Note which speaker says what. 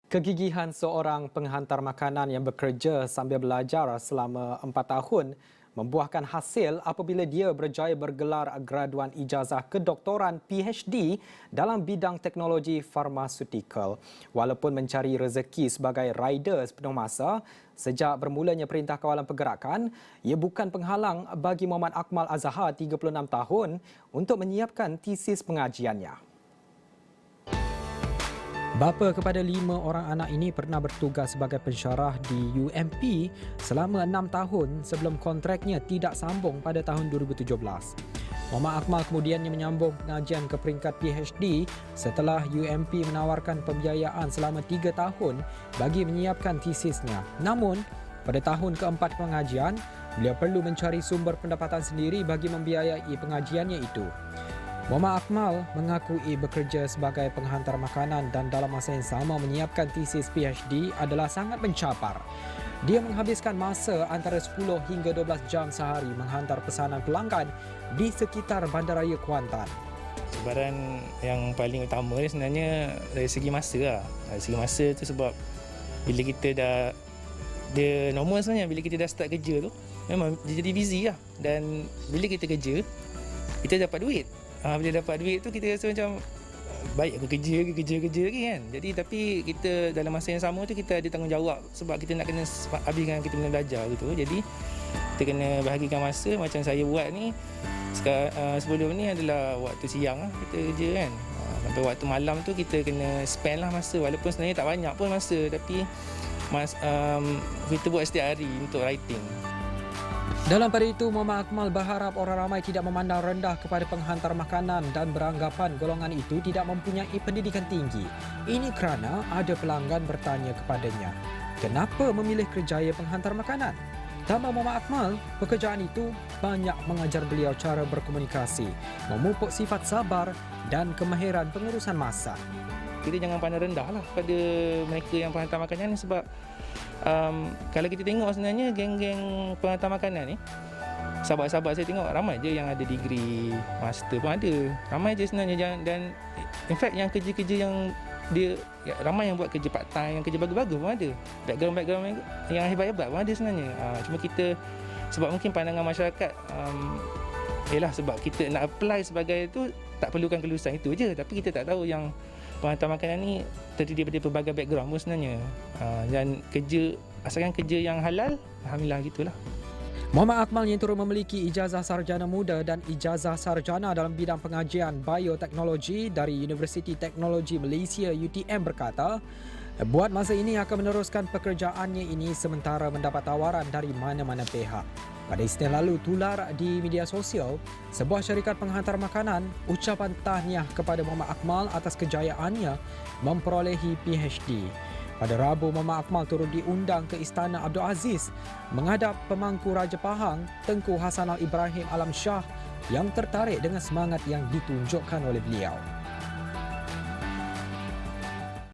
Speaker 1: Kegigihan seorang penghantar makanan yang bekerja sambil belajar selama 4 tahun membuahkan hasil apabila dia berjaya bergelar graduan ijazah kedoktoran PhD dalam bidang teknologi farmasutikal. Walaupun mencari rezeki sebagai rider sepenuh masa, sejak bermulanya Perintah Kawalan Pergerakan, ia bukan penghalang bagi Muhammad Akmal Azhar, 36 tahun, untuk menyiapkan tesis pengajiannya. Bapa kepada 5 orang anak ini pernah bertugas sebagai pensyarah di UMP selama 6 tahun sebelum kontraknya tidak sambung pada tahun 2017. Muhammad Akmal kemudiannya menyambung pengajian ke peringkat PhD setelah UMP menawarkan pembiayaan selama 3 tahun bagi menyiapkan tesisnya. Namun, pada tahun keempat pengajian, beliau perlu mencari sumber pendapatan sendiri bagi membiayai pengajiannya itu. Muhammad Akmal mengakui bekerja sebagai penghantar makanan dan dalam masa yang sama menyiapkan tesis PhD adalah sangat mencapar. Dia menghabiskan masa antara 10 hingga 12 jam sehari menghantar pesanan pelanggan di sekitar Bandaraya Kuantan.
Speaker 2: Cabaran yang paling utama ni sebenarnya dari segi masa lah. Dari segi masa tu sebab bila kita dah, dia normal sebenarnya bila kita dah start kerja tu, memang dia jadi busy lah. Dan bila kita kerja, kita dapat duit. Bila dapat duit tu kita rasa macam baik aku kerja lagi kan. Jadi tapi kita dalam masa yang sama tu kita ada tanggungjawab sebab kita nak kena habiskan kita punya belajar gitu. Jadi kita kena bahagikan masa macam saya buat ni. Sebelum ni adalah waktu siang lah kita kerja kan. Sampai waktu malam tu kita kena spend lah masa, walaupun sebenarnya tak banyak pun masa, tapi kita buat setiap hari untuk writing.
Speaker 1: Dalam pada itu, Muhammad Akmal berharap orang ramai tidak memandang rendah kepada penghantar makanan dan beranggapan golongan itu tidak mempunyai pendidikan tinggi. Ini kerana ada pelanggan bertanya kepadanya, kenapa memilih kerjaya penghantar makanan? Tambah Muhammad Akmal, pekerjaan itu banyak mengajar beliau cara berkomunikasi, memupuk sifat sabar dan kemahiran pengurusan masa.
Speaker 2: Kita jangan pandang rendah lah pada mereka yang penghantar makanan ni sebab kalau kita tengok sebenarnya geng-geng penghantar makanan ni, sahabat-sahabat saya tengok ramai je yang ada degree master pun ada. Ramai je sebenarnya, dan in fact yang kerja-kerja yang dia ramai yang buat kerja part time, yang kerja bagus-bagus pun ada. Background yang hebat-hebat pun ada sebenarnya. Cuma kita sebab mungkin pandangan masyarakat ialah sebab kita nak apply sebagai itu tak perlukan kelulusan itu je, tapi kita tak tahu yang penghantar makanan ni terdiri daripada pelbagai background pun sebenarnya. Dan kerja, asalkan kerja yang halal, alhamdulillah gitulah.
Speaker 1: Muhammad Akmal yang turut memiliki ijazah sarjana muda dan ijazah sarjana dalam bidang pengajian bioteknologi dari Universiti Teknologi Malaysia UTM berkata, buat masa ini akan meneruskan pekerjaannya ini sementara mendapat tawaran dari mana-mana pihak. Pada Isnin lalu tular di media sosial, sebuah syarikat penghantar makanan ucapan tahniah kepada Muhammad Akmal atas kejayaannya memperolehi PhD. Pada Rabu, Muhammad Akmal turut diundang ke Istana Abdul Aziz menghadap pemangku Raja Pahang Tengku Hassanal Ibrahim Alam Shah yang tertarik dengan semangat yang ditunjukkan oleh beliau.